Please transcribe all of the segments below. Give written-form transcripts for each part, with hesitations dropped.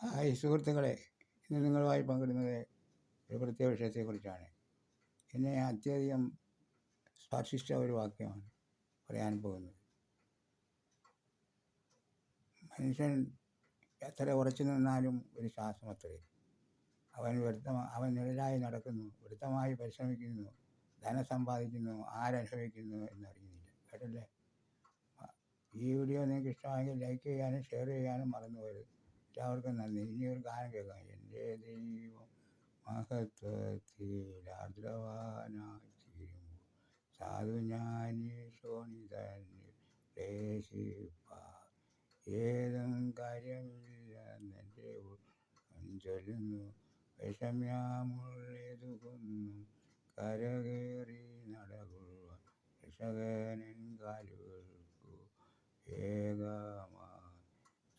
Hi സുഹൃത്തുക്കളെ, ഇന്ന് നിങ്ങളുമായി പങ്കിടുന്നത് ഒരു പ്രത്യേക വിഷയത്തെക്കുറിച്ചാണ്. എന്നെ അത്യധികം സ്പർശിച്ച ഒരു വാക്യമാണ് പറയാൻ പോകുന്നത്. മനുഷ്യൻ എത്ര ഉറച്ചു നിന്നാലും ഒരു ശ്വാസമത്രേ. അവൻ നിഴലായി നടക്കുന്നു, വൃത്തമായി പരിശ്രമിക്കുന്നു, ധനം സമ്പാദിക്കുന്നു, ആരനുഭവിക്കുന്നു എന്നറിയുന്നില്ല. കേട്ടല്ലേ? ഈ വീഡിയോ നിങ്ങൾക്ക് ഇഷ്ടമായെങ്കിൽ ലൈക്ക് ചെയ്യാനും ഷെയർ ചെയ്യാനും മറന്നു പോകരുത്. എല്ലാവർക്കും നന്ദി. ഇനിയൊരു ഗാനം കേൾക്കാം. എൻ്റെ ദൈവം മഹത്വത്തിൽ ആർദ്രവാനായി തീരുമ്പോൾ സാധു ഞാനീ ശോണിതന്നിൽ ക്ലേശിപ്പാൻ ഏതും കാര്യമില്ലെന്നെൻ്റെ ചൊല്ലുന്നു. വിഷമ്യമുള്ളേതുകൊന്നും കരകയറി നടകൊള്ളുവാൻ രക്ഷകനൻ കാലുകൾക്കു ഏകമായി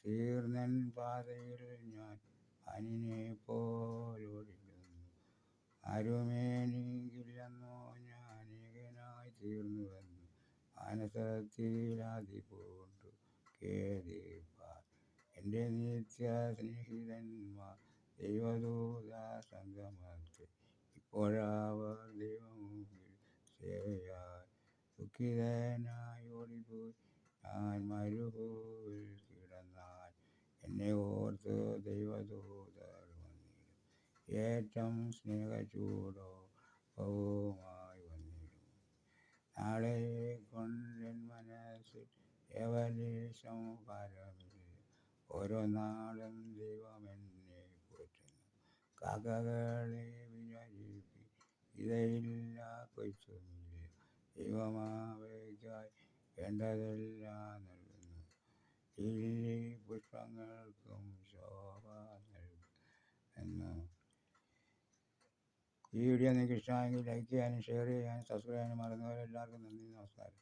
തീർന്നൻ പാതയിൽ ഞാൻ അനിനെ പോലോടിടുന്നു. ആരുമെനിക്കില്ലെന്നോ ഞാൻ ഏകനായി തീർന്നുവെന്നു മാനസത്തിലാദി പൂണ്ടു ഖേദിപ്പാൻ എൻ്റെ നിത്യ സ്നേഹിതന്മാർ ദൈവദൂത സംഗമത്തിൽ ഇപ്പോഴവർ ദൈവമുമ്പിൽ സേവയായി. ദുഃഖിതനായി ഓടിപ്പോയി ഞാൻ മരുഭൂവിൽ കിടന്നാൽ എന്നെ ഓർത്ത് ദൈവദൂതർ വന്നിടും. ഏറ്റം സ്നേഹചൂടോപ്പവുമായി വന്നിടും. നാളെയെ കൊണ്ടെൻ മനസ്സിൽ യവലേശം ഭാരമില്ല. ഓരോ നാളും ദൈവമെന്നെ പോറ്റുന്നു. കാക്കകളെ വിചാരിപ്പിൻ, വിതയില്ല, കൊയ്ത്തുമില്ല. ദൈവമവയ്ക്കായി വേണ്ടതെല്ലാം നൽകുന്നു. ലില്ലി പുഷ്പങ്ങൾക്കും ശോഭ നൽകുന്നു. ഈ വീഡിയോ നിങ്ങൾക്ക് ഇഷ്ടമായെങ്കിൽ ലൈക്ക് ചെയ്യാനും ഷെയർ ചെയ്യാനും സബ്സ്ക്രൈബ് ചെയ്യാനും മറന്നുപോലെ. എല്ലാവർക്കും നന്ദി, നമസ്കാരം.